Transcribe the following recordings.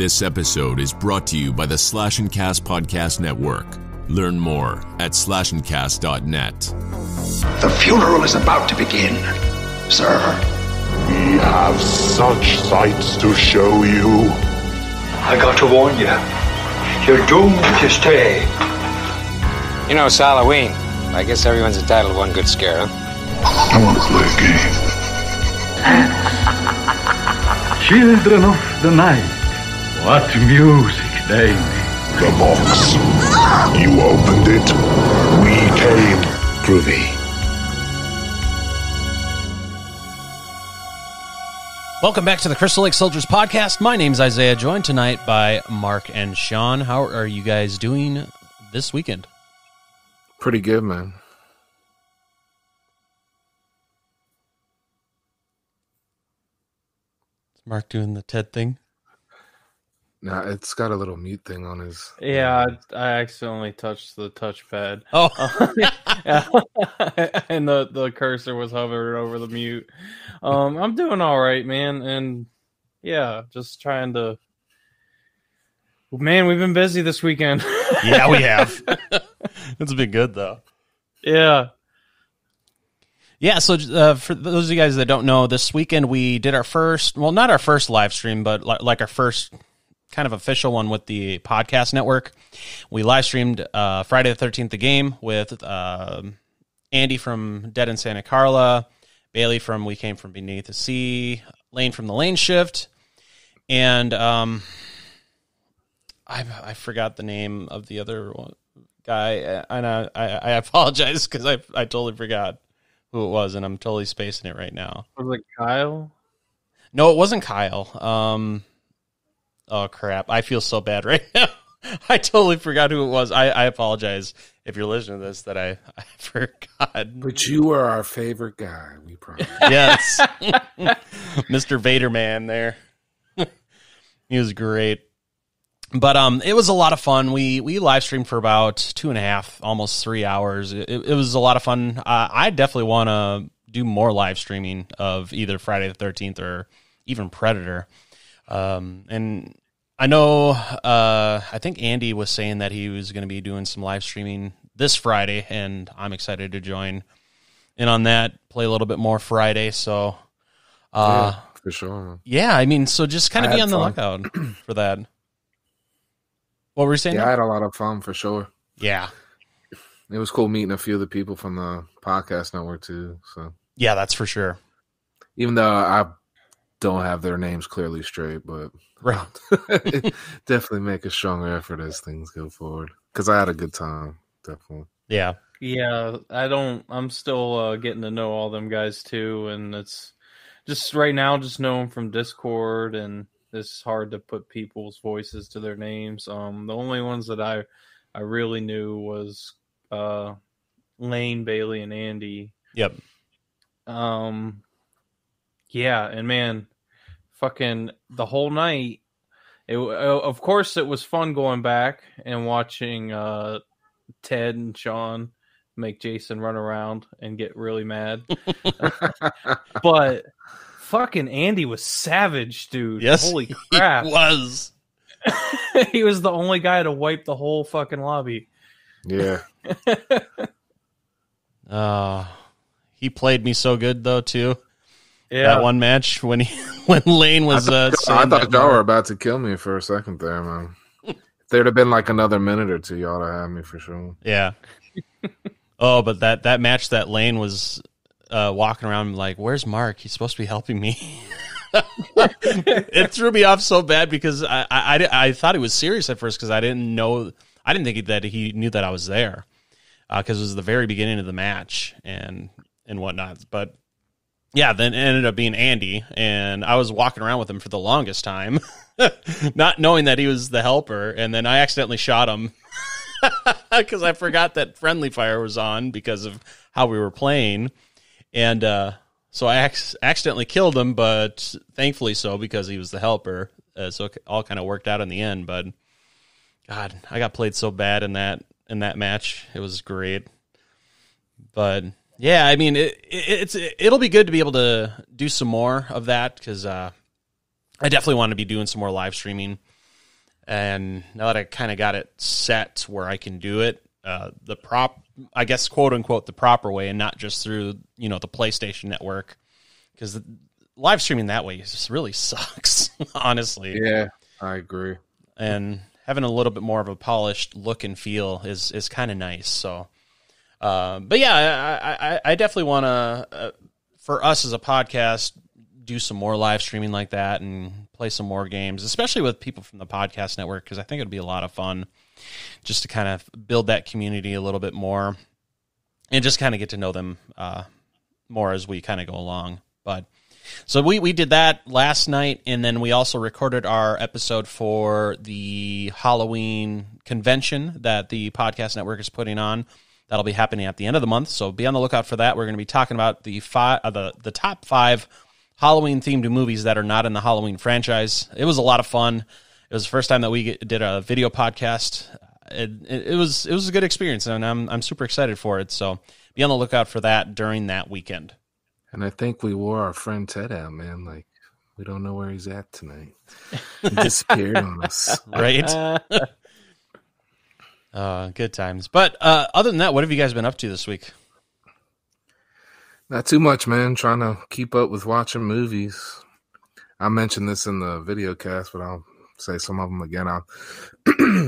This episode is brought to you by the Slash and Cast Podcast Network. Learn more at slashandcast.net. The funeral is about to begin, sir. We have such sights to show you. I got to warn you. You're doomed to stay. You know, it's Halloween. I guess everyone's entitled to one good scare, huh? I want to play a game. Children of the night, what music they make. The box. You opened it. We came. Groovy. Welcome back to the Crystal Lake Soldiers podcast. My name's Isaiah, joined tonight by Mark and Sean. How are you guys doing this weekend? Pretty good, man. Is Mark doing the Ted thing? Nah, it's got a little mute thing on his... Yeah, I accidentally touched the touchpad. Oh. And the cursor was hovering over the mute. I'm doing all right, man. And yeah, just trying to... Man, we've been busy this weekend. Yeah, we have. It's been good, though. Yeah. Yeah, so for those of you guys that don't know, this weekend we did our first... Well, not our first live stream, but like our first... kind of official one with the podcast network. We live streamed Friday the 13th, the game with Andy from Dead in Santa Carla, Bailey from We Came From Beneath the Sea, Lane from the Lane Shift, and I forgot the name of the other guy, and I apologize because I totally forgot who it was, and I'm totally spacing it right now. Was it Kyle? No, it wasn't Kyle. Oh, crap. I feel so bad right now. I totally forgot who it was. I apologize if you're listening to this that I forgot. But you were our favorite guy, we promise. Yes. Mr. Vader Man there. He was great. But it was a lot of fun. We live streamed for about 2.5, almost 3 hours. It was a lot of fun. I definitely want to do more live streaming of either Friday the 13th or even Predator. And I know, I think Andy was saying that he was going to be doing some live streaming this Friday, and I'm excited to join in on that, play a little bit more Friday. So, yeah, for sure. Yeah, I mean, so just kind of be on the lookout for that. What were you saying? Yeah, I had a lot of fun for sure. Yeah. It was cool meeting a few of the people from the podcast network too. So yeah, that's for sure. Even though I don't have their names clearly straight, but right. Definitely make a stronger effort as things go forward. Because I had a good time, definitely. Yeah. Yeah, I'm still getting to know all them guys too, and it's just right now just know them from Discord, and it's hard to put people's voices to their names. The only ones that I really knew was Lane, Bailey, and Andy. Yep. Yeah, and man, fucking the whole night, of course it was fun going back and watching Ted and Sean make Jason run around and get really mad. But fucking Andy was savage, dude. Yes, holy crap. He was. He was the only guy to wipe the whole fucking lobby. Yeah. He played me so good though too. Yeah. That one match when Lane was I thought y'all were about to kill me for a second there, man. If there'd have been like another minute or two, y'all would have had me for sure. Yeah. Oh, but that match that Lane was walking around like, where's Mark? He's supposed to be helping me. It threw me off so bad because I thought he was serious at first because I didn't think that he knew that I was there because it was the very beginning of the match and whatnot. But yeah, then it ended up being Andy, and I was walking around with him for the longest time, not knowing that he was the helper, and then I accidentally shot him because I forgot that friendly fire was on because of how we were playing, and so I accidentally killed him, but thankfully so because he was the helper, so it all kind of worked out in the end. But God, I got played so bad in that match. It was great, but. Yeah, I mean, it'll be good to be able to do some more of that because I definitely want to be doing some more live streaming And now that I kind of got it set where I can do it, I guess, quote unquote, the proper way, and not just through, the PlayStation Network, because live streaming that way just really sucks, honestly. Yeah, I agree. And having a little bit more of a polished look and feel is kind of nice. So, but yeah, I definitely want to, for us as a podcast, do some more live streaming like that and play some more games, especially with people from the podcast network, because I think it'd be a lot of fun just to kind of build that community a little bit more and just kind of get to know them more as we kind of go along. But so we did that last night, and then we also recorded our episode for the Halloween convention that the podcast network is putting on. That'll be happening at the end of the month, so be on the lookout for that. We're going to be talking about the top 5 Halloween-themed movies that are not in the Halloween franchise. It was a lot of fun. It was the first time that we did a video podcast. It was a good experience, and I'm super excited for it. So be on the lookout for that during that weekend. And I think we wore our friend Ted out, man. Like, we don't know where he's at tonight. He disappeared on us. Right? Good times. But other than that, what have you guys been up to this week? Not too much, man. Trying to keep up with watching movies. I mentioned this in the video cast, but I'll say some of them again. I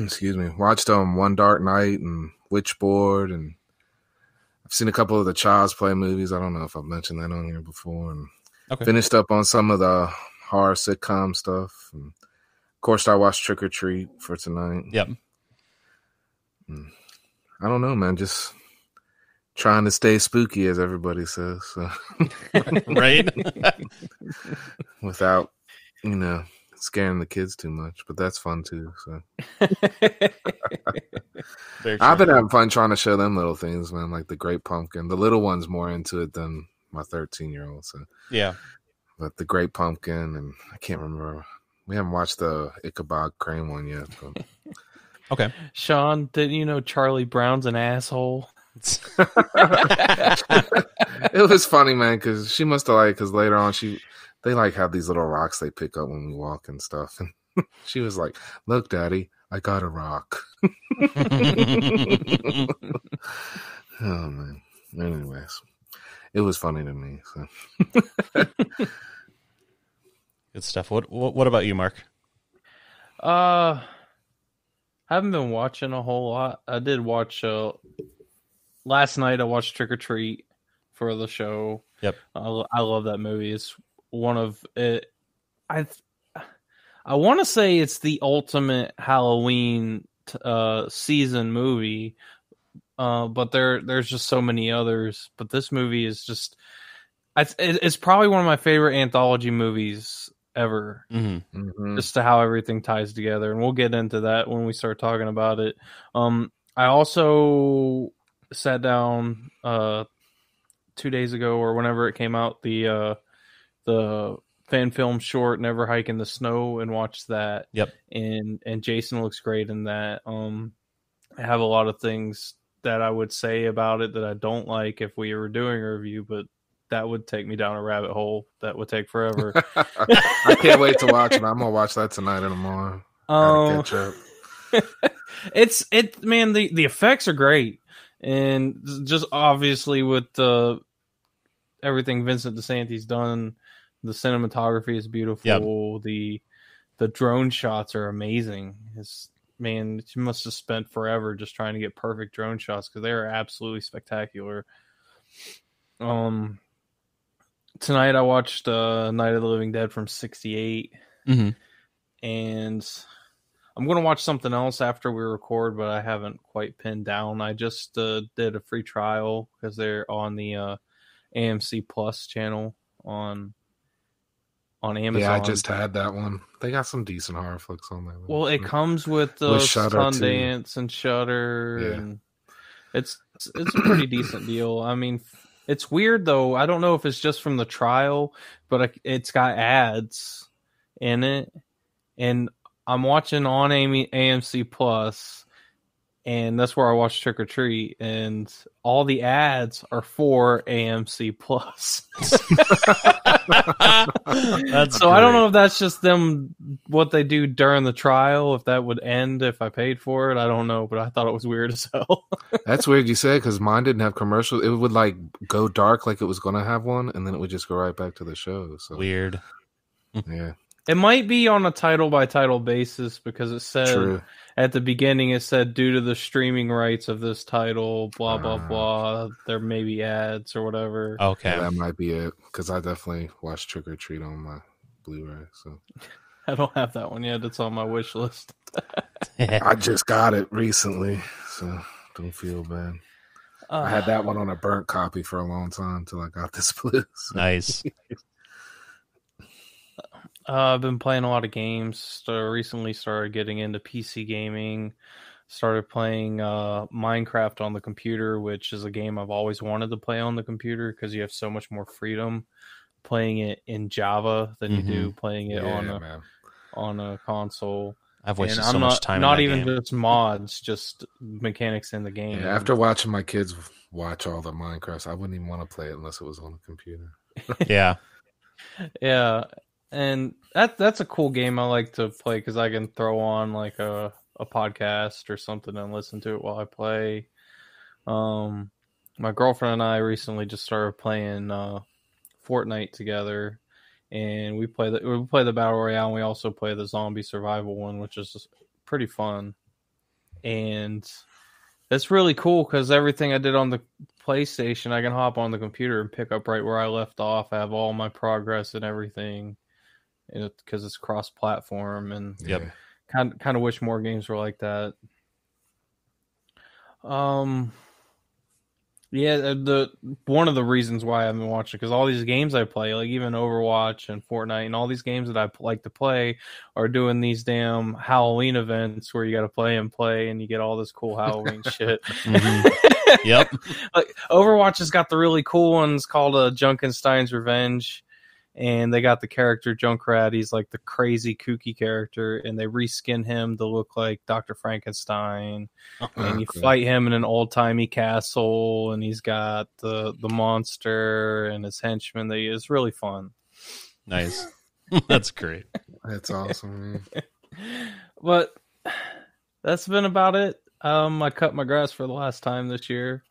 excuse me. Watched One Dark Night and Witchboard, and I've seen a couple of the Child's Play movies. I don't know if I've mentioned that on here before. And finished up on some of the horror sitcom stuff. And of course, I watched Trick or Treat for tonight. Yep. I don't know, man. Just trying to stay spooky, as everybody says. So. Right? Without, scaring the kids too much. But that's fun, too. So I've been having fun trying to show them little things, man, like the Great Pumpkin. The little one's more into it than my 13-year-old. So yeah. But the Great Pumpkin, and I can't remember. We haven't watched the Ichabod Crane one yet. But. Okay. Sean, didn't you know Charlie Brown's an asshole? It was funny, man, because she must have because later on they have these little rocks they pick up when we walk and stuff, and she was like, "Look, Daddy, I got a rock." Oh man. Anyways, it was funny to me. So. Good stuff. What about you, Mark? I haven't been watching a whole lot. I did watch last night. I watched Trick or Treat for the show. Yep, I love that movie. It's one of it. I want to say it's the ultimate Halloween season movie, but there's just so many others. But this movie is just it's probably one of my favorite anthology movies ever. Mm-hmm. Mm-hmm. Just to how everything ties together, and we'll get into that when we start talking about it. I also sat down 2 days ago or whenever it came out, the fan film short Never Hike in the Snow, and watched that. Yep. And Jason looks great in that. I have a lot of things that I would say about it that I don't like if we were doing a review, but that would take me down a rabbit hole that would take forever. I can't wait to watch it. I'm gonna watch that tonight and tomorrow. Catch up. Man, the effects are great, and just obviously with everything Vincent DeSantis done, the cinematography is beautiful. Yep. The drone shots are amazing. Man, you must have spent forever just trying to get perfect drone shots because they are absolutely spectacular. Tonight I watched Night of the Living Dead from '68, and I'm going to watch something else after we record, but I haven't quite pinned down. I just did a free trial because they're on the AMC Plus channel on Amazon. Yeah, I just had that one. They got some decent horror flicks on there. Well, it comes with Sundance and Shudder, and it's a pretty decent deal. I mean, it's weird though. I don't know if it's just from the trial, but it's got ads in it, and I'm watching on AMC Plus, and that's where I watch Trick or Treat, and all the ads are for AMC Plus. So great. I don't know if that's just them what they do during the trial, if that would end if I paid for it. I don't know, but I thought it was weird as hell. That's weird you said, because mine didn't have commercials. It would like go dark like it was going to have one, and then it would just go right back to the show. So Weird. Yeah. It might be on a title by title basis, because it said at the beginning, it said due to the streaming rights of this title, blah, blah, blah, there may be ads or whatever. Okay. Yeah, that might be it, because I definitely watched Trick or Treat on my Blu-ray. So I don't have that one yet. It's on my wish list. I just got it recently, so don't feel bad. I had that one on a burnt copy for a long time until I got this Blu. So. Nice. I've been playing a lot of games. Recently started getting into PC gaming. Started playing Minecraft on the computer, which is a game I've always wanted to play on the computer because you have so much more freedom playing it in Java than you do playing it on a console. I've wasted so much time. Not in even game. just mods, just mechanics in the game. Yeah, after watching my kids watch all the Minecraft, I wouldn't even want to play it unless it was on the computer. Yeah. Yeah. And that's a cool game I like to play because I can throw on like a podcast or something and listen to it while I play. My girlfriend and I recently just started playing Fortnite together, and we play the Battle Royale, and we also play the Zombie Survival one, which is just pretty fun. And it's really cool because everything I did on the PlayStation, I can hop on the computer and pick up right where I left off. I have all my progress and everything. Because it's cross-platform, and kind of wish more games were like that. The one of the reasons why I've been watching, because all these games I play, like even Overwatch and Fortnite, and all these games that I like to play, are doing these damn Halloween events where you got to play, and you get all this cool Halloween shit. Mm-hmm. Yep. Like Overwatch has got the really cool ones called Junkenstein's Revenge. And they got the character Junkrat. He's like the crazy kooky character, and they reskin him to look like Dr. Frankenstein. And you fight him in an old-timey castle, and he's got the monster and his henchmen. It's really fun. Nice. That's great. That's awesome. But that's been about it. I cut my grass for the last time this year.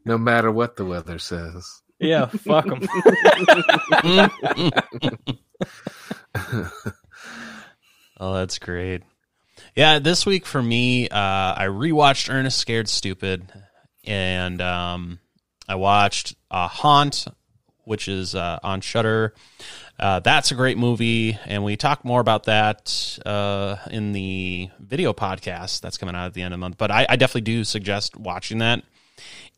No matter what the weather says. Yeah, fuck them. Oh, that's great. Yeah, this week for me, I rewatched Ernest Scared Stupid, and I watched Haunt, which is on Shudder. That's a great movie, and we talk more about that in the video podcast that's coming out at the end of the month. But I definitely do suggest watching that.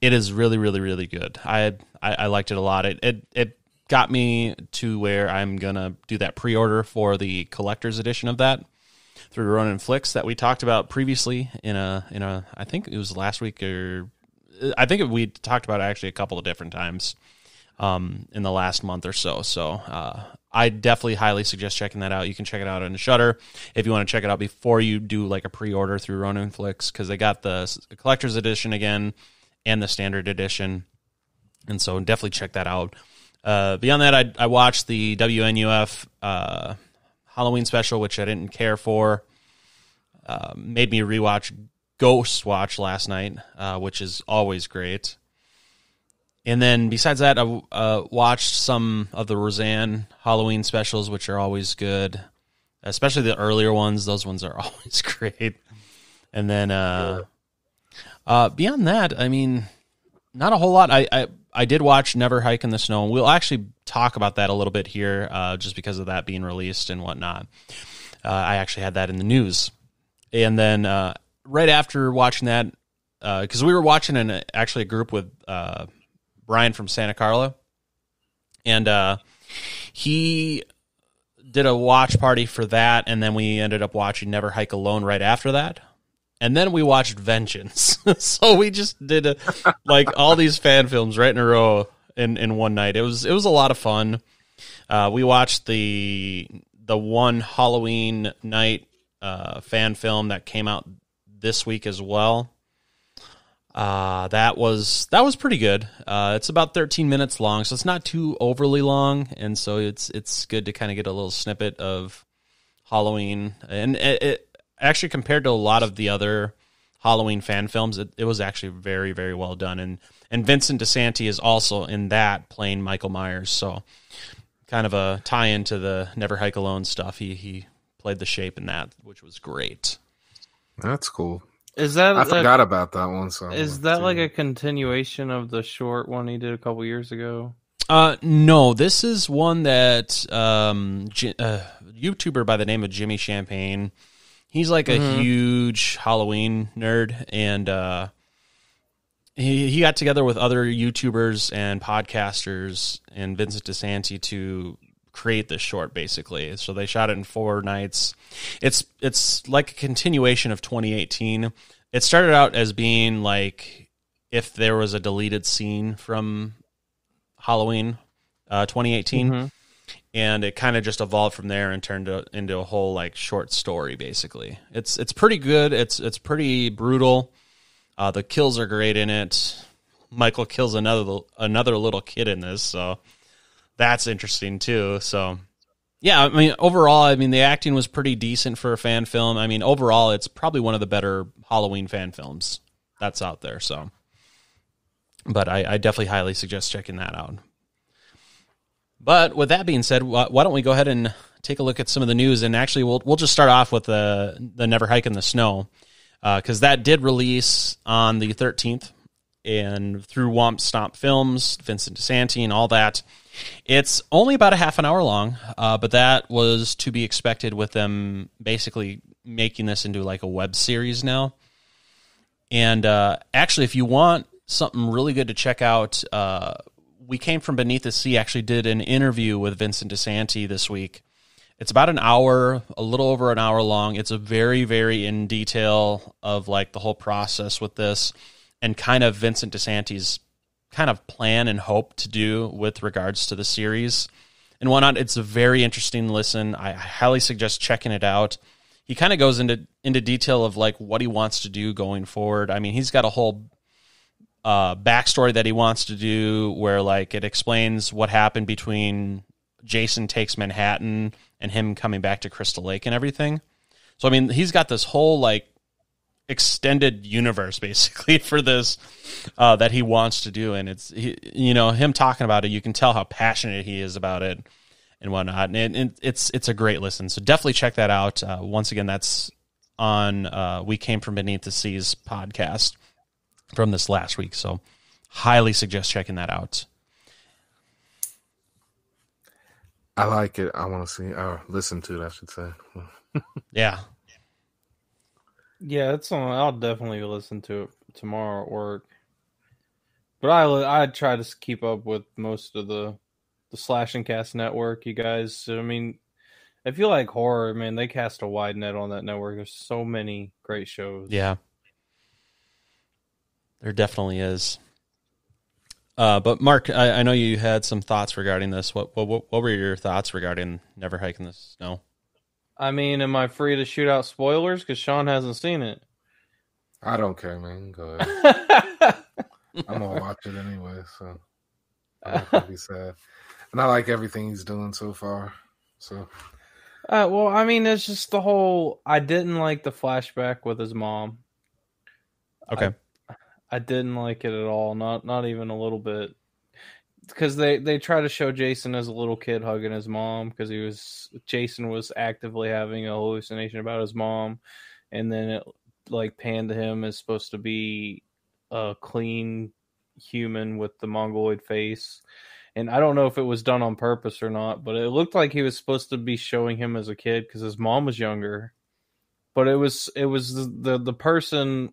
It is really, really, really good. I liked it a lot. It got me to where I'm gonna do that pre-order for the collector's edition of that through Ronin Flicks that we talked about previously in a I think it was last week, or I think we talked about it actually a couple of different times in the last month or so. So I definitely highly suggest checking that out. You can check it out on Shudder if you want to check it out before you do like a pre-order through Ronin Flicks, because they got the collector's edition again and the standard edition, and so definitely check that out. Beyond that, I watched the WNUF Halloween special, which I didn't care for. Made me rewatch Ghost Watch last night, which is always great. And then besides that, I watched some of the Roseanne Halloween specials, which are always good, especially the earlier ones. Those ones are always great. And then beyond that, I mean, not a whole lot. I did watch Never Hike in the Snow, and we'll actually talk about that a little bit here, just because of that being released and whatnot. I actually had that in the news. And then right after watching that, because we were watching actually a group with Brian from Santa Carla, and he did a watch party for that, and then we ended up watching Never Hike Alone right after that. And then we watched Vengeance. So we just did like all these fan films right in a row in one night. It was a lot of fun. We watched the one Halloween night fan film that came out this week as well. That was pretty good. It's about 13 minutes long, so it's not too overly long, and so it's good to kind of get a little snippet of Halloween. And it actually, compared to a lot of the other Halloween fan films, it was actually very, very well done. And Vincent DeSanti is also in that playing Michael Myers, so kind of a tie-in to the Never Hike Alone stuff. He played the Shape in that, which was great. That's cool. I forgot about that one. So is that like a continuation of the short one he did a couple years ago? No, this is one that YouTuber by the name of Jimmy Champagne. He's like a huge Halloween nerd, and he got together with other YouTubers and podcasters and Vincent DeSanti to create this short, basically. So they shot it in 4 nights. It's like a continuation of 2018. It started out as being like if there was a deleted scene from Halloween 2018. And it kind of just evolved from there and turned into a whole like short story. Basically, it's pretty good. It's pretty brutal. The kills are great in it. Michael kills another little kid in this, so that's interesting too. So yeah, I mean overall, the acting was pretty decent for a fan film. I mean overall, it's probably one of the better Halloween fan films that's out there. So, but I definitely highly suggest checking that out. But with that being said, why don't we go ahead and take a look at some of the news? And actually, we'll just start off with the Never Hike in the Snow, because that did release on the 13th, and through Womp Stomp Films, Vincent DeSanti, and all that. It's only about a half an hour long, but that was to be expected with them basically making this into like a web series now. And actually, if you want something really good to check out, We Came From Beneath the Sea actually did an interview with Vincent DeSanti this week. It's about an hour, a little over an hour long. It's a very, very in detail of like the whole process with this and kind of Vincent DeSanti's kind of plan and hope to do with regards to the series and whatnot. It's a very interesting listen. I highly suggest checking it out. He kind of goes into detail of like what he wants to do going forward. I mean, he's got a whole backstory that he wants to do where like it explains what happened between Jason Takes Manhattan and him coming back to Crystal Lake and everything. So I mean, he's got this whole like extended universe basically for this that he wants to do, and it's him talking about it, you can tell how passionate he is about it and whatnot, and it's a great listen. So definitely check that out. Once again, that's on We Came From Beneath the Seas podcast from this last week, so highly suggest checking that out. I like it. I want to see or listen to it, I should say. Yeah, it's on. I'll definitely listen to it tomorrow at work. But I try to keep up with most of the Slash and Cast network, you guys. I mean, if you like horror, man, they cast a wide net on that network. There's so many great shows. Yeah, there definitely is. But Mark, I know you had some thoughts regarding this. What were your thoughts regarding Never Hike in the Snow? I mean, am I free to shoot out spoilers? Because Sean hasn't seen it. I don't care, man. Go ahead. I'm gonna watch it anyway, so I'm not gonna be sad. And I like everything he's doing so far. So, well, I mean, it's just the whole. I didn't like the flashback with his mom. Okay. I didn't like it at all, not even a little bit, because they try to show Jason as a little kid hugging his mom because Jason was actively having a hallucination about his mom, and then it like panned to him as supposed to be a clean human with the mongoloid face, and I don't know if it was done on purpose or not, but it looked like he was supposed to be showing him as a kid because his mom was younger, but it was the person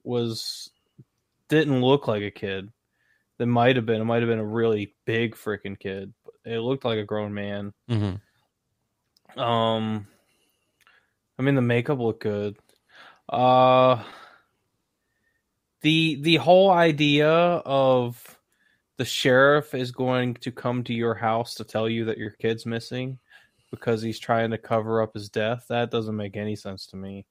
didn't look like a kid. It might have been a really big freaking kid. But it looked like a grown man. Mm-hmm. I mean, the makeup looked good. The whole idea of the sheriff is going to come to your house to tell you that your kid's missing because he's trying to cover up his death, that doesn't make any sense to me.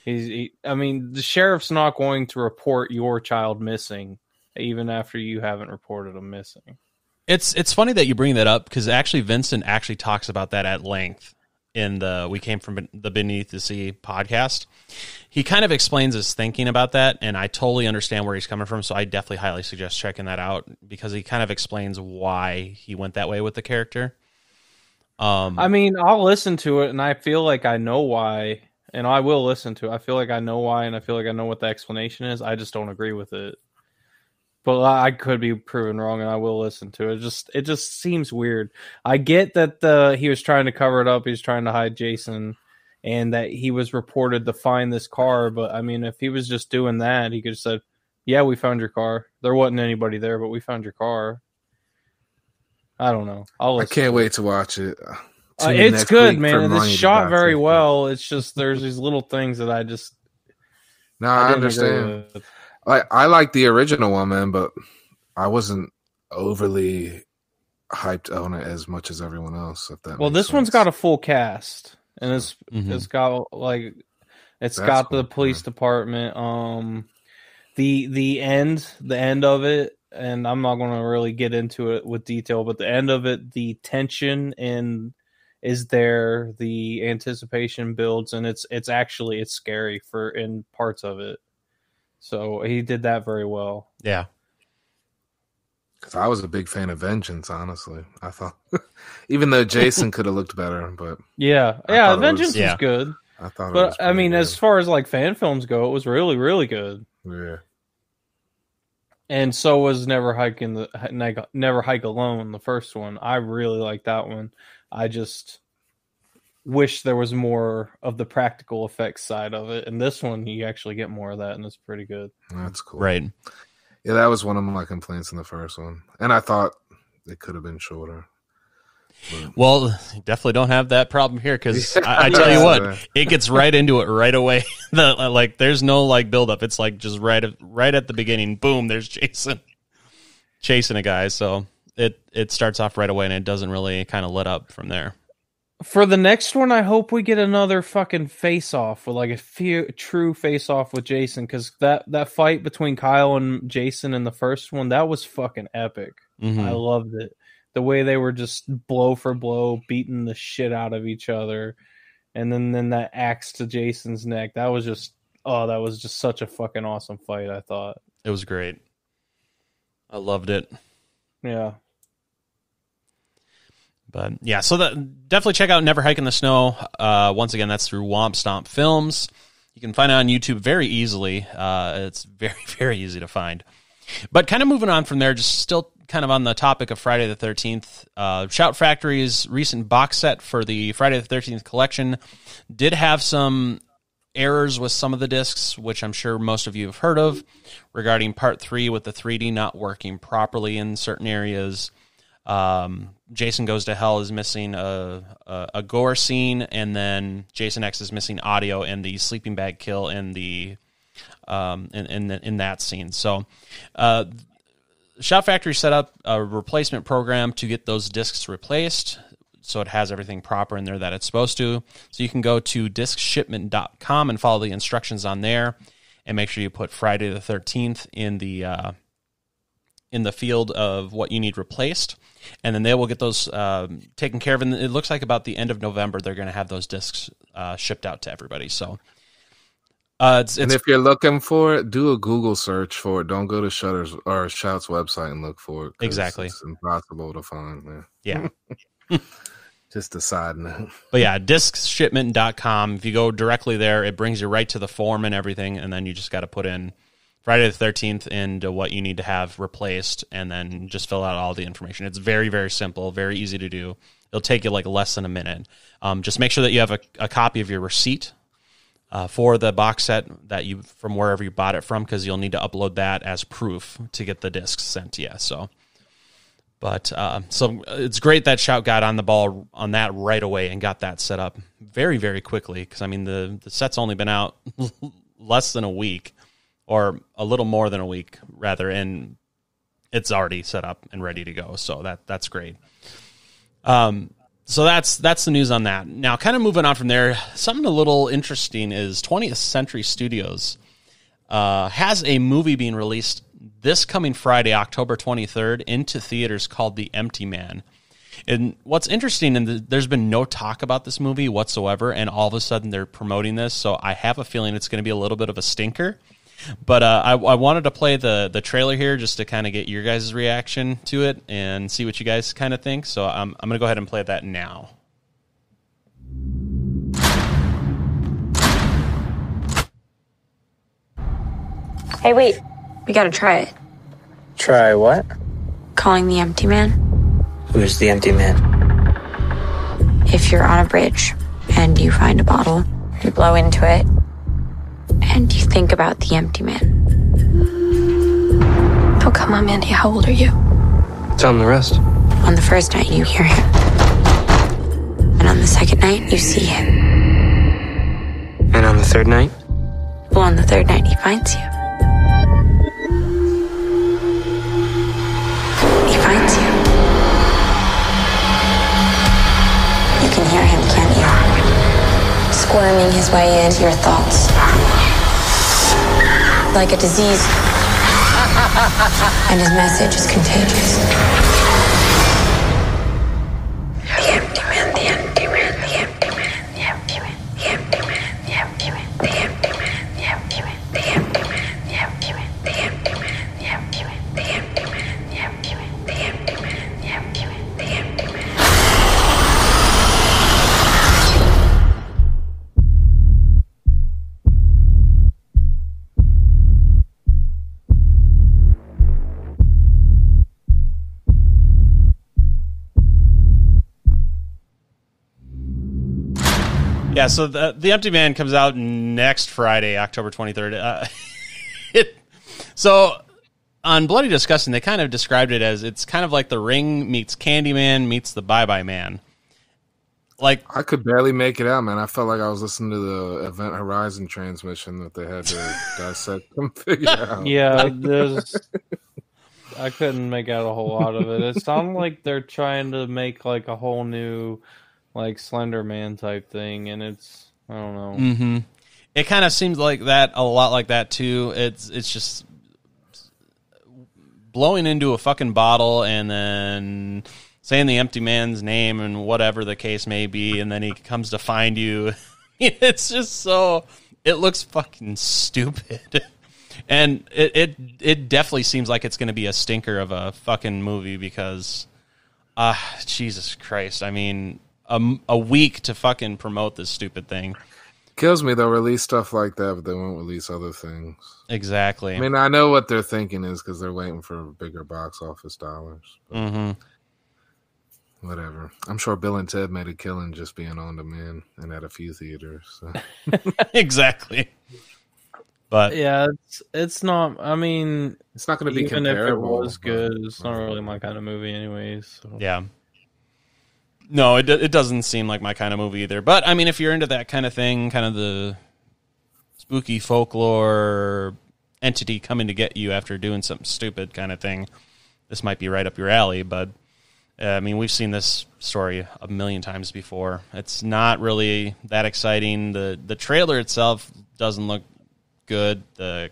I mean, the sheriff's not going to report your child missing even after you haven't reported them missing. It's funny that you bring that up because actually Vincent actually talks about that at length in the We Came From the Beneath the Sea podcast. He kind of explains his thinking about that, and I totally understand where he's coming from, so I definitely highly suggest checking that out because he kind of explains why he went that way with the character. I mean, I'll listen to it, and I feel like I know why, and I will listen to it. I feel like I know why, and I feel like I know what the explanation is. I just don't agree with it. But I could be proven wrong, and I will listen to it. It just seems weird. I get that he was trying to cover it up. He was trying to hide Jason, and that he was reported to find this car. But, I mean, if he was just doing that, he could have said, yeah, we found your car. There wasn't anybody there, but we found your car. I don't know. I can't wait to watch it. It's good, man. And it's shot very well. It's just there's these little things that I just... No, I understand. I like the original one, man, but I wasn't overly hyped on it as much as everyone else. This one's got a full cast, and it's got the police department. The end of it, and I'm not going to really get into it with detail, but the end of it, the tension is there, the anticipation builds, and it's scary in parts of it. So he did that very well. Yeah. Because I was a big fan of Vengeance, honestly. I thought, even though Jason could have looked better, but Vengeance was good. I thought, but I mean, as far as like fan films go, it was really, really good. Yeah. And so was Never Hike Alone, the first one. I really like that one. I just wish there was more of the practical effects side of it. And this one, you actually get more of that, and it's pretty good. That's cool. Right. Yeah, that was one of my complaints in the first one. And I thought it could have been shorter. But... Well, definitely don't have that problem here because I tell you what, it gets right into it right away. There's no build up. It's like just right at the beginning. Boom, there's Jason chasing a guy. So it starts off right away and it doesn't really kind of let up from there. For the next one, I hope we get another fucking face-off with a true face-off with Jason, because that fight between Kyle and Jason in the first one, that was fucking epic. Mm-hmm. I loved it. The way they were just blow for blow, beating the shit out of each other, and then that axe to Jason's neck, that was just such a fucking awesome fight, I thought. It was great. I loved it. Yeah. But yeah, so definitely check out Never Hike in the Snow. Once again, that's through Womp Stomp Films. You can find it on YouTube very easily. It's very, very easy to find. But kind of moving on from there, just still kind of on the topic of Friday the 13th, Shout Factory's recent box set for the Friday the 13th collection did have some errors with some of the discs, which I'm sure most of you have heard of, regarding Part 3 with the 3D not working properly in certain areas. Jason Goes to Hell is missing a gore scene, and then Jason X is missing audio and the sleeping bag kill in the in that scene. So Shout Factory set up a replacement program to get those discs replaced, so it has everything proper in there that it's supposed to. So you can go to discshipment.com and follow the instructions on there, and make sure you put Friday the 13th in the field of what you need replaced, and then they will get those taken care of. And it looks like about the end of November, they're going to have those discs shipped out to everybody. So, it's and if you're looking for it, do a Google search for it. Don't go to Shutter's or Shout's website and look for it. Exactly. It's impossible to find. Man. Yeah. Just a side note. But yeah, discshipment.com. If you go directly there, it brings you right to the form and everything, and then you just got to put in Friday the 13th into what you need to have replaced, and then just fill out all the information. It's very, very simple, very easy to do. It'll take you less than a minute. Just make sure that you have a copy of your receipt for the box set from wherever you bought it from, because you'll need to upload that as proof to get the discs sent to you. So it's great that Shout got on the ball on that right away and got that set up very, very quickly, because I mean the set's only been out less than a week. Or a little more than a week, rather, and it's already set up and ready to go. So that's great. So that's the news on that. Now, kind of moving on from there, something a little interesting is 20th Century Studios has a movie being released this coming Friday, October 23rd, into theaters called The Empty Man. And what's interesting, there's been no talk about this movie whatsoever, and all of a sudden they're promoting this, so I have a feeling it's going to be a little bit of a stinker. But I wanted to play the trailer here just to kind of get your guys' reaction to it and see what you guys kind of think. So I'm going to go ahead and play that now. Hey, wait. We gotta try it. Try what? Calling the empty man. Who's the empty man? If you're on a bridge and you find a bottle, you blow into it, and you think about the empty man. Oh, come on, Mandy. How old are you? Tell him the rest. On the first night, you hear him. And on the second night, you see him. And on the third night? Well, on the third night, he finds you. He finds you. You can hear him, can't you? Squirming his way into your thoughts. Like a disease. And his message is contagious. The empty man, the empty man, the empty man, the empty man, the empty man, the empty man, the empty man, the empty man, the empty man, the empty man, the empty man, the empty man, the empty man, the empty man, the empty man, the empty man, the empty man. Yeah, so the Empty Man comes out next Friday, October 23rd. So on Bloody Disgusting, they kind of described it as it's kind of like The Ring meets Candyman meets the Bye Bye Man. Like, I could barely make it out, man. I felt like I was listening to the Event Horizon transmission that they had to dissect and figure out. Yeah, I couldn't make out a whole lot of it. It sounded like they're trying to make like a whole new, like, Slender Man type thing, and it's, I don't know. Mm-hmm. It kind of seems like that, a lot like that too. It's just blowing into a fucking bottle and then saying the empty man's name and whatever the case may be, and then he comes to find you. It's just so, it looks fucking stupid. And it definitely seems like it's going to be a stinker of a fucking movie because, Jesus Christ, I mean, a week to fucking promote this stupid thing. Kills me, they'll release stuff like that, but they won't release other things. Exactly. I mean, I know what they're thinking is because they're waiting for bigger box office dollars. But whatever. I'm sure Bill and Ted made a killing just being on demand and at a few theaters. So. Exactly. But yeah, it's not. I mean, it's not going to be even comparable. If it was good, it's not really my kind of movie, anyways. So. Yeah. No, it doesn't seem like my kind of movie either. But, I mean, if you're into that kind of thing, kind of the spooky folklore entity coming to get you after doing something stupid kind of thing, this might be right up your alley. But, I mean, we've seen this story a million times before. It's not really that exciting. The trailer itself doesn't look good. The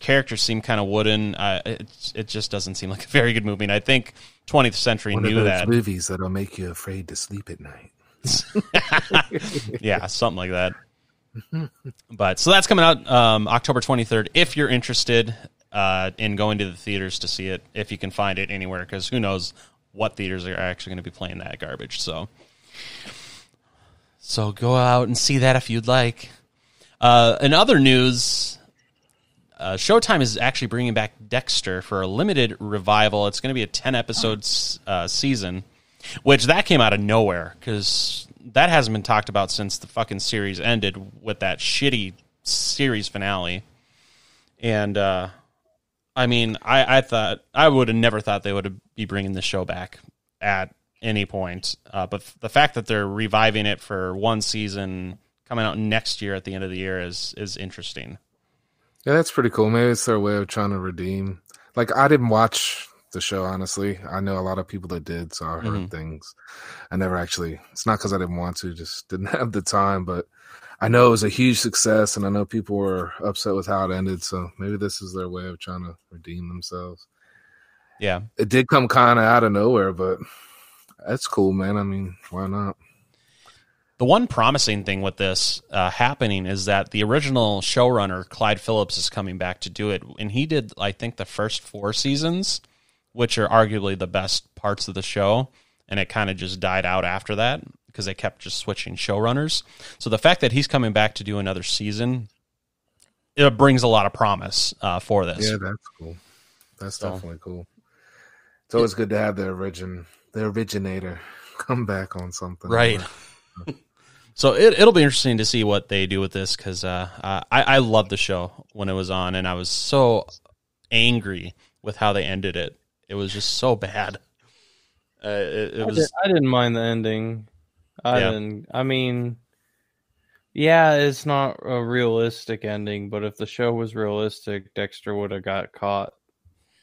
characters seem kind of wooden. It just doesn't seem like a very good movie. And I think 20th Century One knew of those that. Movies that'll make you afraid to sleep at night. Yeah, something like that. But so that's coming out October 23rd. If you're interested in going to the theaters to see it, if you can find it anywhere, because who knows what theaters are actually going to be playing that garbage. So go out and see that if you'd like. In other news, Showtime is actually bringing back Dexter for a limited revival. It's going to be a 10-episode season, which that came out of nowhere because that hasn't been talked about since the fucking series ended with that shitty series finale. And, I mean, I thought, I would have never thought they would be bringing the show back at any point. But the fact that they're reviving it for one season coming out next year at the end of the year is interesting. Yeah, that's pretty cool. Maybe it's their way of trying to redeem. Like, I didn't watch the show, honestly. I know a lot of people that did, so I heard things. I never actually, it's not because I didn't want to, just didn't have the time, but I know it was a huge success, and I know people were upset with how it ended, so maybe this is their way of trying to redeem themselves. Yeah. It did come kind of out of nowhere, but that's cool, man. I mean, why not? The one promising thing with this happening is that the original showrunner, Clyde Phillips, is coming back to do it. And he did, I think, the first 4 seasons, which are arguably the best parts of the show. And it kind of just died out after that because they kept just switching showrunners. So the fact that he's coming back to do another season, it brings a lot of promise for this. Yeah, that's cool. That's definitely cool. It's always good to have the originator come back on something. Right. So it'll be interesting to see what they do with this, because I loved the show when it was on, and I was so angry with how they ended it. It was just so bad. It was. I didn't mind the ending. I mean, yeah, it's not a realistic ending, but if the show was realistic, Dexter would have got caught,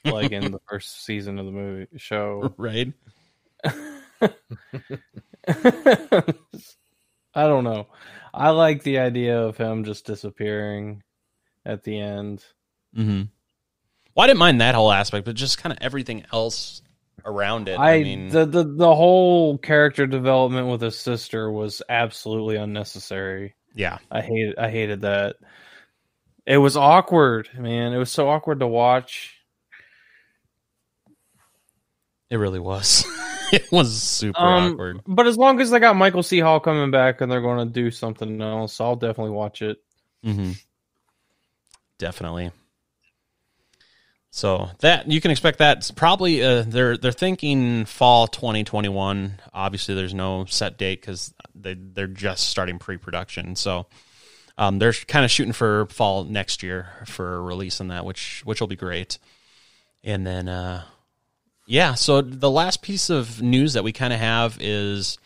like in the first season of the show, right? I don't know. I like the idea of him just disappearing at the end. Mm-hmm. Well, I didn't mind that whole aspect, but just kind of everything else around it. I mean, the whole character development with his sister was absolutely unnecessary. Yeah, I hated that. It was awkward, man. It was so awkward to watch. It really was. It was super awkward. But as long as they got Michael C. Hall coming back and they're going to do something else, I'll definitely watch it. Mm-hmm. Definitely. So that you can expect that probably they're thinking fall 2021. Obviously, there's no set date because they're just starting pre-production. So they're kind of shooting for fall next year for a release on that, which will be great. And then. Yeah, so the last piece of news that we kind of have is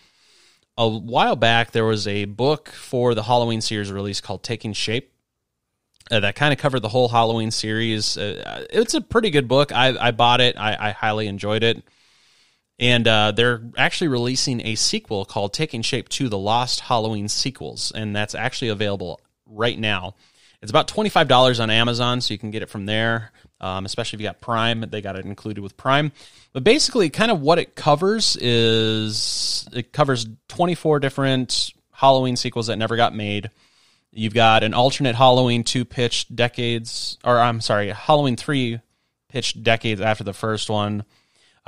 a while back there was a book for the Halloween series release called Taking Shape that kind of covered the whole Halloween series. It's a pretty good book. I bought it. I highly enjoyed it. And they're actually releasing a sequel called Taking Shape 2, The Lost Halloween Sequels, and that's actually available right now. It's about $25 on Amazon, so you can get it from there. Especially if you got Prime, they got it included with Prime. But basically, kind of what it covers is it covers 24 different Halloween sequels that never got made. You've got an alternate Halloween 2 pitched decades, or I'm sorry, Halloween 3 pitched decades after the first one.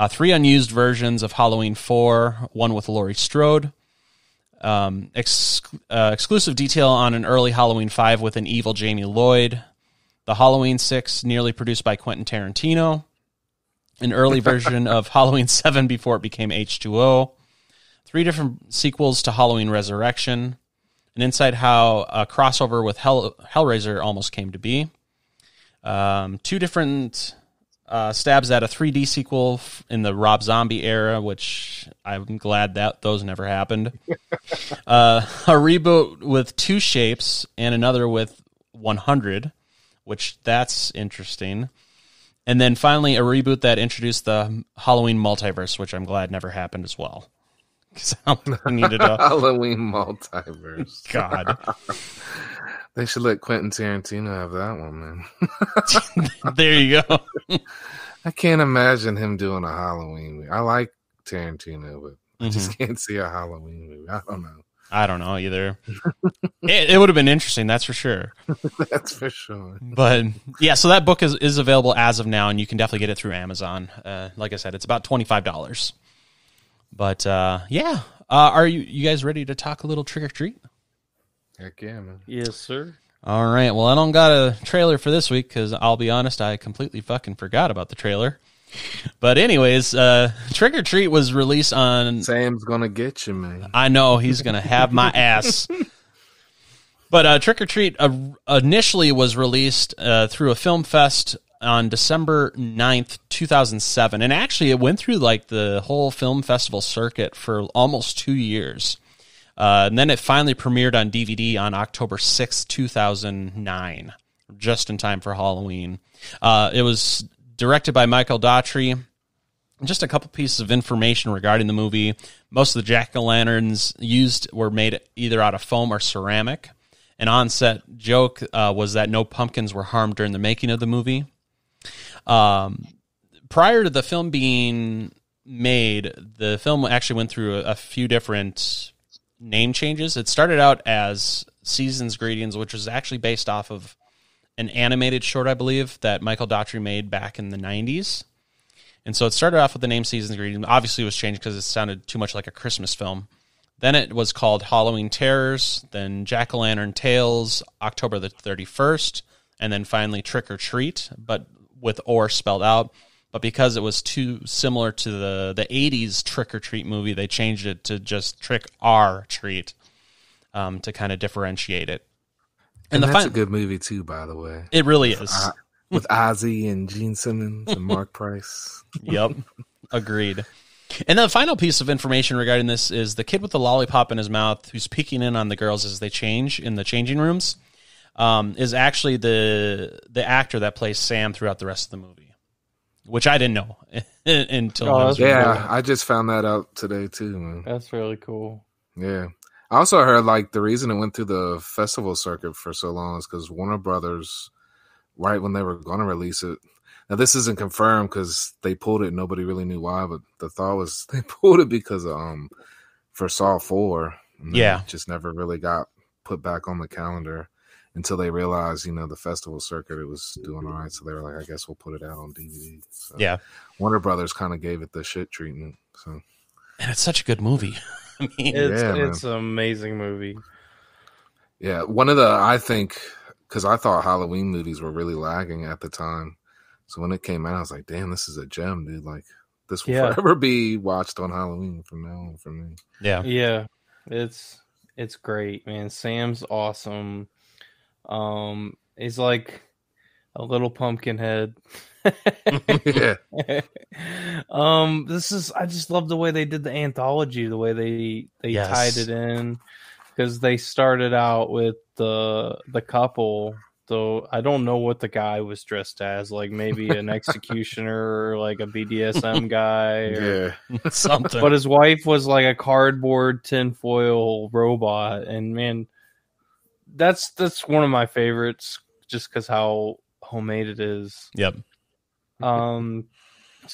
3 unused versions of Halloween 4, one with Laurie Strode. Exclusive detail on an early Halloween 5 with an evil Jamie Lloyd. The Halloween 6, nearly produced by Quentin Tarantino. An early version of Halloween 7 before it became H2O. 3 different sequels to Halloween Resurrection. An insight how a crossover with Hellraiser almost came to be. 2 different stabs at a 3D sequel in the Rob Zombie era, which I'm glad that those never happened. A reboot with 2 shapes and another with 100. Which that's interesting. And then finally, a reboot that introduced the Halloween multiverse, which I'm glad never happened as well. Because I needed a Halloween multiverse. God. They should let Quentin Tarantino have that one, man. There you go. I can't imagine him doing a Halloween movie. I like Tarantino, but I just can't see a Halloween movie. I don't know. I don't know either. It would have been interesting, that's for sure. That's for sure. But yeah, so that book is available as of now, and you can definitely get it through Amazon. Like I said, it's about $25. But yeah, are you guys ready to talk a little trick or treat? Heck yeah, man. Yes, sir. All right. Well, I don't got a trailer for this week because I'll be honest, I completely fucking forgot about the trailer. But anyways, Trick or Treat was released on... Sam's gonna get you, man. I know, he's gonna have my ass. But Trick or Treat initially was released through a film fest on December 9th, 2007. And actually, it went through like the whole film festival circuit for almost 2 years. And then it finally premiered on DVD on October 6th, 2009, just in time for Halloween. It was directed by Michael Daughtry, Just a couple pieces of information regarding the movie. Most of the jack-o'-lanterns used were made either out of foam or ceramic. An on-set joke was that no pumpkins were harmed during the making of the movie. Prior to the film being made, the film actually went through a few different name changes. It started out as Season's Greetings, which was actually based off of an animated short, I believe, that Michael Daughtry made back in the 90s. And so it started off with the name Season's Greetings. Obviously, it was changed because it sounded too much like a Christmas film. Then it was called Halloween Terrors, then Jack-O'-Lantern Tales, October the 31st, and then finally Trick or Treat, but with or spelled out. But because it was too similar to the 80s Trick or Treat movie, they changed it to just Trick or Treat to kind of differentiate it. And that's a good movie, too, by the way. It really is. With Ozzy and Gene Simmons and Mark Price. Yep, agreed. And the final piece of information regarding this is the kid with the lollipop in his mouth who's peeking in on the girls as they change in the changing rooms is actually the actor that plays Sam throughout the rest of the movie, which I didn't know until I just found that out today too, man. That's really cool. Yeah. I also heard like the reason it went through the festival circuit for so long is because Warner Brothers, right when they were going to release it. Now, this isn't confirmed because they pulled it and nobody really knew why, but the thought was they pulled it because for Saw 4. Yeah. It just never really got put back on the calendar until they realized, the festival circuit, it was doing all right. So they were like, I guess we'll put it out on DVD. So yeah. Warner Brothers kind of gave it the shit treatment. So, and it's such a good movie. I mean, it's an amazing movie. Yeah. I think, because I thought Halloween movies were really lagging at the time. So when it came out, I was like, damn, this is a gem, dude. Like, this will forever be watched on Halloween from now on for me. Yeah. Yeah. It's great, man. Sam's awesome. He's like a little pumpkin head. Yeah. I just love the way they did the anthology, the way they tied it in. Because they started out with the couple, though I don't know what the guy was dressed as, like maybe an executioner or like a BDSM guy or something. But his wife was like a cardboard tinfoil robot, and man, that's one of my favorites just because how homemade it is. Yep. So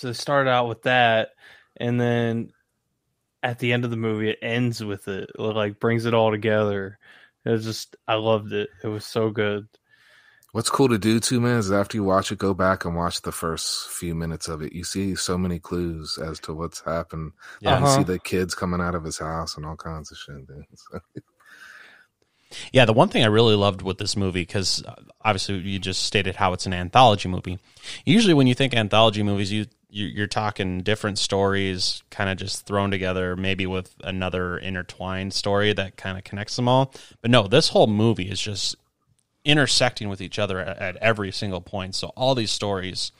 they started out with that, and then at the end of the movie, it ends with it. It like brings it all together. It was just, I loved it. It was so good. What's cool to do too, man, is after you watch it, go back and watch the first few minutes of it. You see so many clues as to what's happened. Yeah. You see the kids coming out of his house and all kinds of shit, dude. So. Yeah, the one thing I really loved with this movie, because obviously you just stated how it's an anthology movie. Usually when you think anthology movies, you're talking different stories kind of just thrown together, maybe with another intertwined story that kind of connects them all. But no, this whole movie is just intersecting with each other at every single point. So all these stories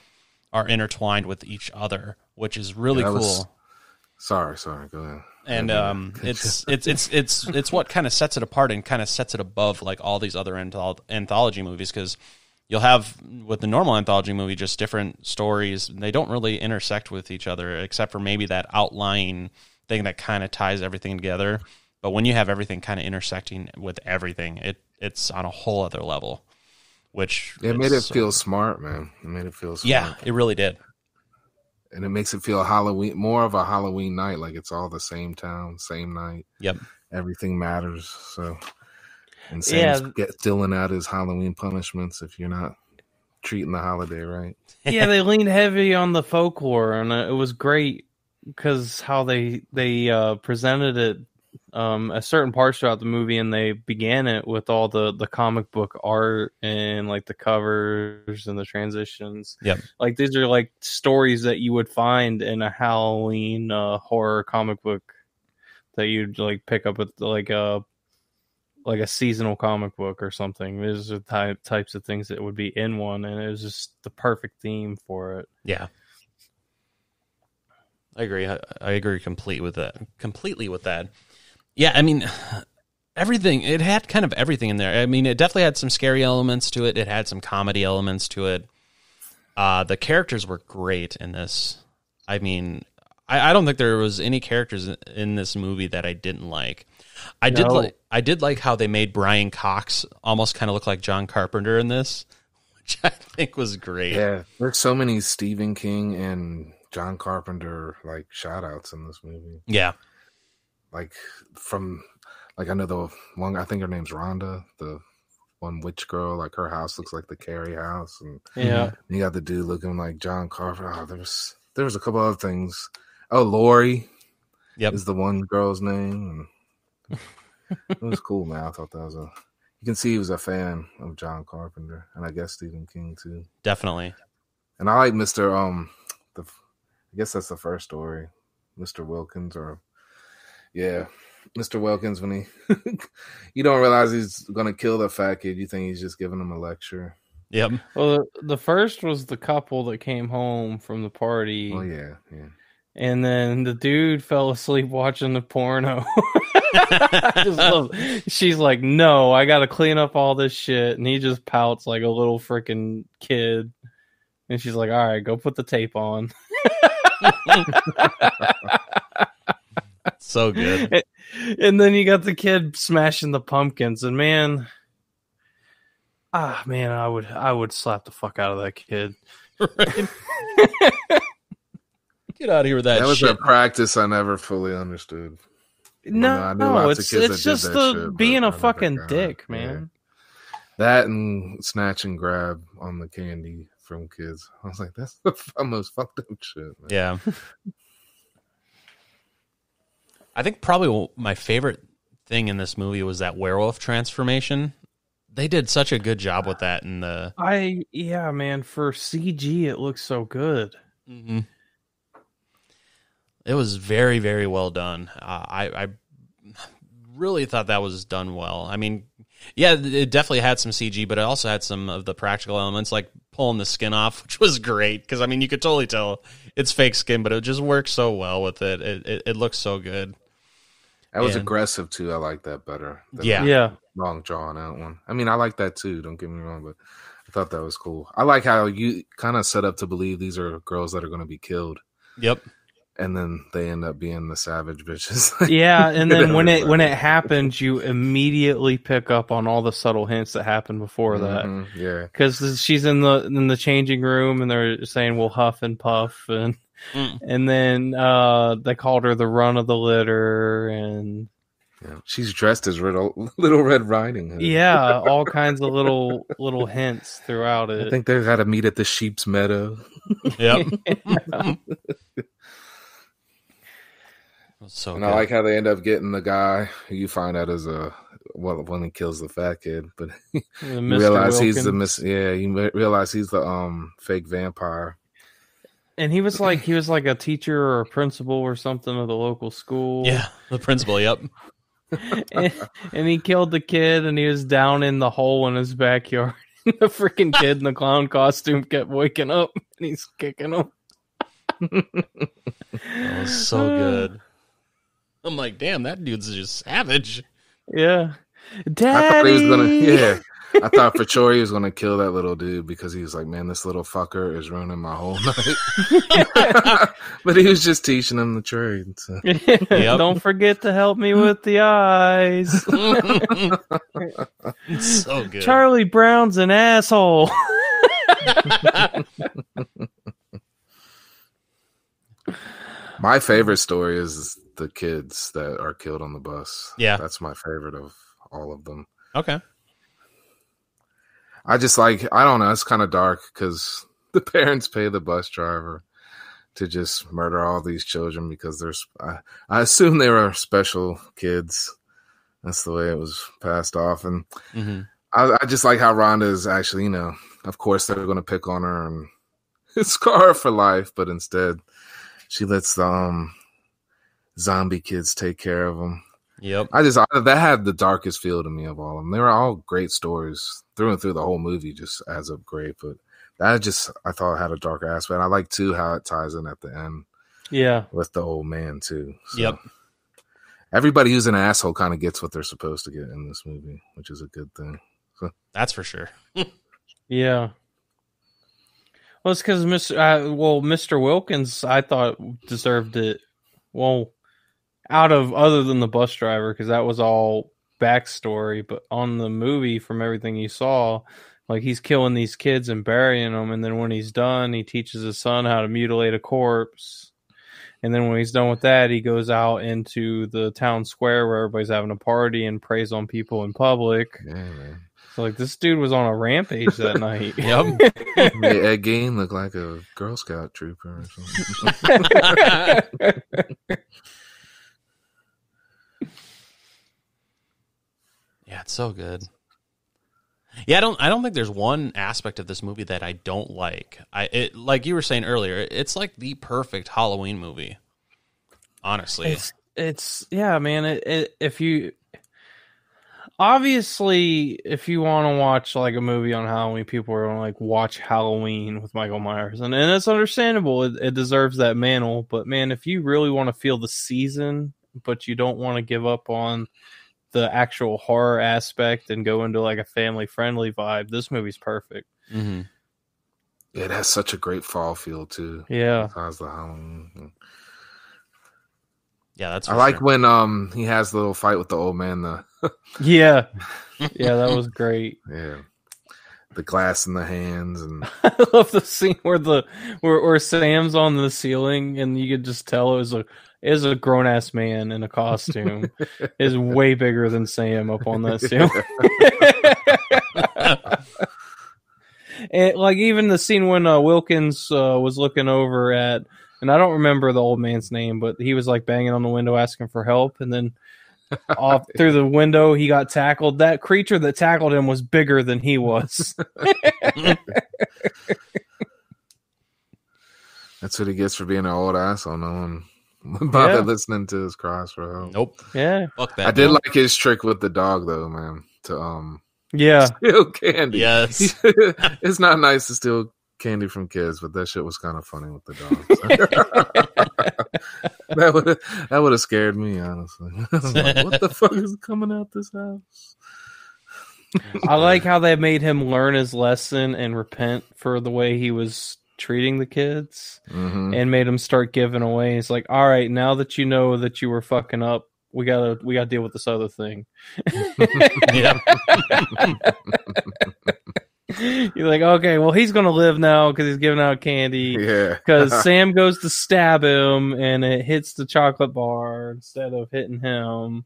are intertwined with each other, which is really cool. Sorry, go ahead. And it's what kind of sets it apart and kind of sets it above like all these other anthology movies, because you'll have with the normal anthology movie just different stories. They don't really intersect with each other except for maybe that outlying thing that kind of ties everything together. But when you have everything kind of intersecting with everything, it's on a whole other level. Which it made it feel smart, man. It made it feel smart. Yeah, it really did. And it makes it feel Halloween, more of a Halloween night, like it's all the same town, same night. Yep. Everything matters. So, and Sam's dealing out his Halloween punishments if you're not treating the holiday right. Yeah, they leaned heavy on the folklore, and it was great because how they presented it at certain parts throughout the movie, and they began it with all the comic book art and like the covers and the transitions. Yep. Like these are like stories that you would find in a Halloween horror comic book that you'd like pick up with like a seasonal comic book or something. These are types of things that would be in one, and it was just the perfect theme for it. Yeah. I agree. I agree completely with that. Yeah, I mean, everything. It had kind of everything in there. I mean, it definitely had some scary elements to it. It had some comedy elements to it. The characters were great in this. I mean, I don't think there was any characters in this movie that I didn't like. I did like how they made Brian Cox almost kind of look like John Carpenter in this, which I think was great. Yeah, there's so many Stephen King and John Carpenter like shout outs in this movie. Yeah. Like I know the one, I think her name's Rhonda, the one witch girl, like her house looks like the Carrie house, and you got the dude looking like John Carpenter. Oh, there was a couple other things. Oh, Lori is the one girl's name. And it was cool, man. I thought that was you can see he was a fan of John Carpenter, and I guess Stephen King too. Definitely. And I like Mr. I guess that's the first story, Mr. Wilkins, Mr. Wilkins, when you don't realize he's gonna kill the fat kid, you think he's just giving him a lecture. Yep. Well, the first was the couple that came home from the party. Oh yeah. And then the dude fell asleep watching the porno. I just love it. She's like, "No, I got to clean up all this shit," and he just pouts like a little freaking kid. And she's like, "All right, go put the tape on." So good. And then you got the kid smashing the pumpkins, and man, I would slap the fuck out of that kid. Right. Get out of here with that. That was shit. a practice I never fully understood. No, it's just being a fucking dick, man. Yeah. That and snatch and grab on the candy from kids. I was like, that's the most fucked up shit, man. Yeah. I think probably my favorite thing in this movie was that werewolf transformation. They did such a good job with that in the. Man, for CG it looks so good. Mm-hmm. It was very, very well done. I really thought that was done well. I mean, yeah, it definitely had some CG, but it also had some of the practical elements, like pulling the skin off, which was great. Because, I mean, you could totally tell it's fake skin, but it just works so well with it. It looks so good. That was aggressive, too. I like that better. Yeah. Long drawn out one. I mean, I like that, too. Don't get me wrong, but I thought that was cool. I like how you kind of set up to believe these are girls that are going to be killed. Yep. And then they end up being the savage bitches. Yeah, and then when it happens, you immediately pick up on all the subtle hints that happened before that. Yeah, because she's in the changing room, and they're saying we'll huff and puff, and then they called her the run of the litter, and she's dressed as Little Red Riding Hood. Yeah, all kinds of little hints throughout it. I think they got to meet at the sheep's meadow. Yep. So and good. I like how they end up getting the guy who you find out is when he kills the fat kid, but you realize he's you realize he's the fake vampire. And he was like a teacher or a principal or something of the local school. Yeah, the principal. Yep. and he killed the kid, and he was down in the hole in his backyard. The freaking kid in the clown costume kept waking up, and he's kicking him. That was so good. I'm like, damn, that dude's just savage. Yeah. Daddy! I thought he was gonna, I thought for sure he was gonna kill that little dude because he was like, man, this little fucker is ruining my whole night. But he was just teaching him the trade. So. Yep. Don't forget to help me with the eyes. It's so good. Charlie Brown's an asshole. My favorite story is the kids that are killed on the bus. Yeah. That's my favorite of all of them. Okay. I just I don't know, it's kind of dark because the parents pay the bus driver to just murder all these children because there's, I assume they were special kids. That's the way it was passed off. And I just like how Rhonda is actually, of course they're going to pick on her and scar her for life, but instead she lets the zombie kids take care of them. Yep. That had the darkest feel to me of all of them. They were all great stories through and through. The whole movie just adds up great, but that I thought had a dark aspect. I like too how it ties in at the end. Yeah. With the old man too. So yep. Everybody who's an asshole kind of gets what they're supposed to get in this movie, which is a good thing. So. That's for sure. Yeah. Well, it's because Mr. Wilkins, I thought deserved it. Well, other than the bus driver, because that was all backstory. But on the movie, from everything you saw, like he's killing these kids and burying them, and then when he's done, he teaches his son how to mutilate a corpse. And then when he's done with that, he goes out into the town square where everybody's having a party and preys on people in public. Yeah, man. So, like, this dude was on a rampage that night. Yep. Made Ed Gein look like a Girl Scout trooper or something. Yeah, it's so good. Yeah, I don't think there's one aspect of this movie that I don't like. Like you were saying earlier, it's like the perfect Halloween movie. Honestly. It's yeah, man. If you obviously, if you want to watch like a movie on Halloween, people are going to like watch Halloween with Michael Myers, and it's understandable. It deserves that mantle. But man, if you really want to feel the season, but you don't want to give up on the actual horror aspect and go into like a family friendly vibe, this movie's perfect. Mm-hmm. Yeah, it has such a great fall feel too. Yeah, besides the Halloween. Yeah, that's. I like when he has the little fight with the old man. Yeah, that was great. Yeah, the glass in the hands, and I love the scene where Sam's on the ceiling, and you could just tell it was a grown ass man in a costume. Is way bigger than Sam up on that ceiling. And like even the scene when Wilkins was looking over at, and I don't remember the old man's name, but he was like banging on the window asking for help, and then off through the window he got tackled. That creature that tackled him was bigger than he was. That's what he gets for being an old asshole. No one bothered listening to his cries for help. Nope. Yeah. Fuck that. I did like his trick with the dog though, man. To yeah, steal candy. Yes. It's not nice to steal candy from kids, but that shit was kind of funny with the dog. That would have scared me, honestly. I was like, what the fuck is coming out this house? I like how they made him learn his lesson and repent for the way he was treating the kids, and made him start giving away. He's like, all right, now that you know that you were fucking up, we gotta deal with this other thing. Yeah. You're like, okay, well, he's gonna live now because he's giving out candy. Yeah. Because Sam goes to stab him and it hits the chocolate bar instead of hitting him.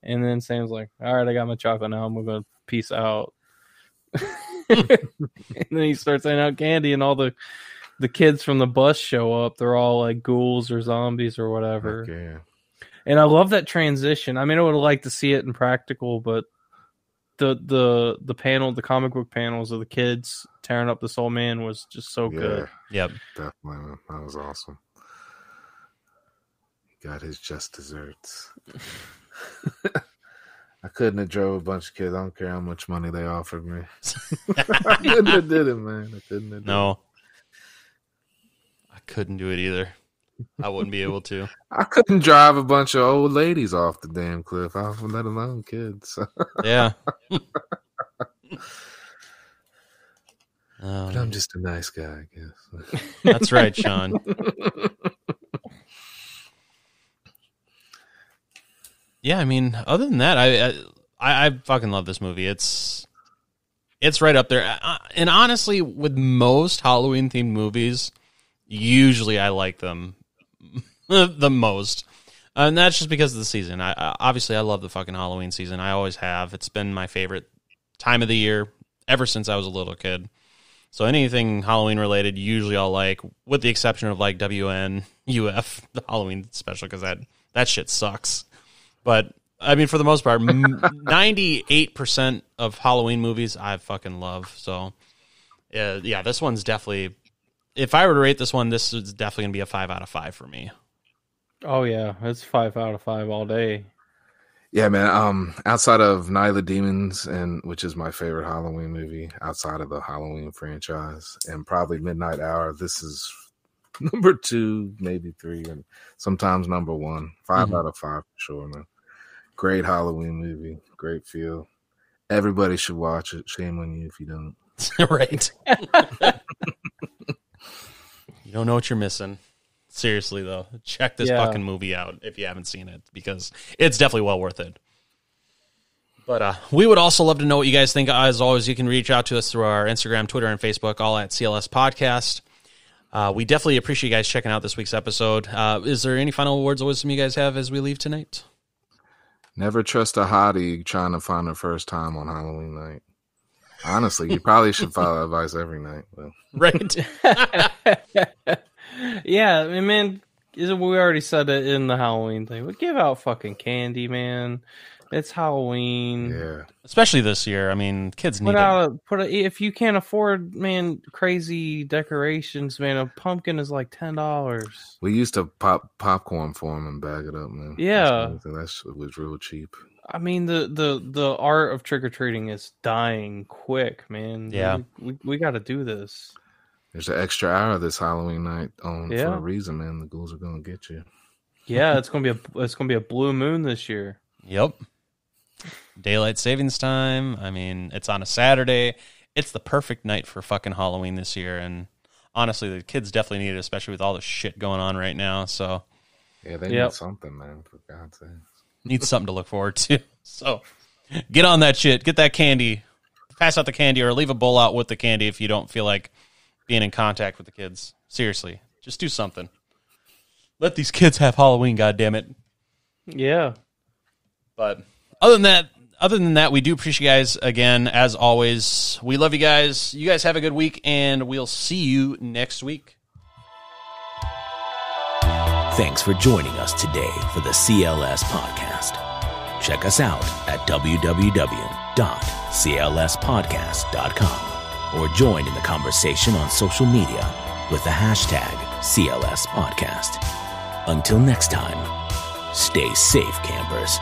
And then Sam's like, all right, I got my chocolate now. I'm gonna peace out. And then he starts handing out candy, and all the kids from the bus show up. They're all like ghouls or zombies or whatever. Okay. And I love that transition. I mean, I would have liked to see it in practical, but the panel, the comic book panels of the kids tearing up this old man was just so good. Yep. Definitely. That was awesome. He got his just desserts. I couldn't have drove a bunch of kids. I don't care how much money they offered me. I couldn't have did it, man. I couldn't have did it. I couldn't do it either. I wouldn't be able to. I couldn't drive a bunch of old ladies off the damn cliff, let alone kids. Yeah. But I'm just a nice guy, I guess. That's right, Sean. Yeah, I mean, other than that, I fucking love this movie. It's right up there. And honestly, with most Halloween-themed movies, usually I like them the most. And that's just because of the season. Obviously, I love the fucking Halloween season. I always have. It's been my favorite time of the year ever since I was a little kid. So anything Halloween-related, usually I'll like, with the exception of like WNUF, the Halloween special, because that shit sucks. But, I mean, for the most part, 98% of Halloween movies I fucking love. So, yeah, this one's definitely... If I were to rate this one, this is definitely going to be a 5 out of 5 for me. Oh, yeah. It's 5 out of 5 all day. Yeah, man. Outside of Night of the Demons, which is my favorite Halloween movie, outside of the Halloween franchise, and probably Midnight Hour, this is number 2, maybe 3, and sometimes number 1. 5 out of 5 for sure, man. Great Halloween movie. Great feel. Everybody should watch it. Shame on you if you don't. Right. You don't know what you're missing. Seriously, though. Check this fucking movie out if you haven't seen it, because it's definitely well worth it. But we would also love to know what you guys think. As always, you can reach out to us through our Instagram, Twitter, and Facebook, all at CLS Podcast. We definitely appreciate you guys checking out this week's episode. Is there any final words of wisdom you guys have as we leave tonight? Never trust a hottie trying to find her first time on Halloween night. Honestly, you probably should follow advice every night. But. Right. Yeah, I mean, we already said it in the Halloween thing, but give out fucking candy, man. It's Halloween. Yeah. Especially this year. I mean, kids need it. If you can't afford, man, crazy decorations, man, a pumpkin is like $10. We used to pop popcorn for them and bag it up, man. Yeah. That shit was real cheap. I mean, the art of trick-or-treating is dying quick, man. Yeah. We got to do this. There's an extra hour this Halloween night on for a reason, man. The ghouls are gonna get you. Yeah, it's gonna be a blue moon this year. Yep. Daylight savings time. I mean, it's on a Saturday. It's the perfect night for fucking Halloween this year, and honestly, the kids definitely need it, especially with all the shit going on right now. So yeah, they need something, man. For God's sake, need something to look forward to. So get on that shit. Get that candy. Pass out the candy, or leave a bowl out with the candy if you don't feel like being in contact with the kids. Seriously, just do something. Let these kids have Halloween, goddammit. Yeah. But other than that, we do appreciate you guys again, as always. We love you guys. You guys have a good week, and we'll see you next week. Thanks for joining us today for the CLS Podcast. Check us out at www.clspodcast.com. or join in the conversation on social media with the hashtag CLS Podcast. Until next time, stay safe, campers.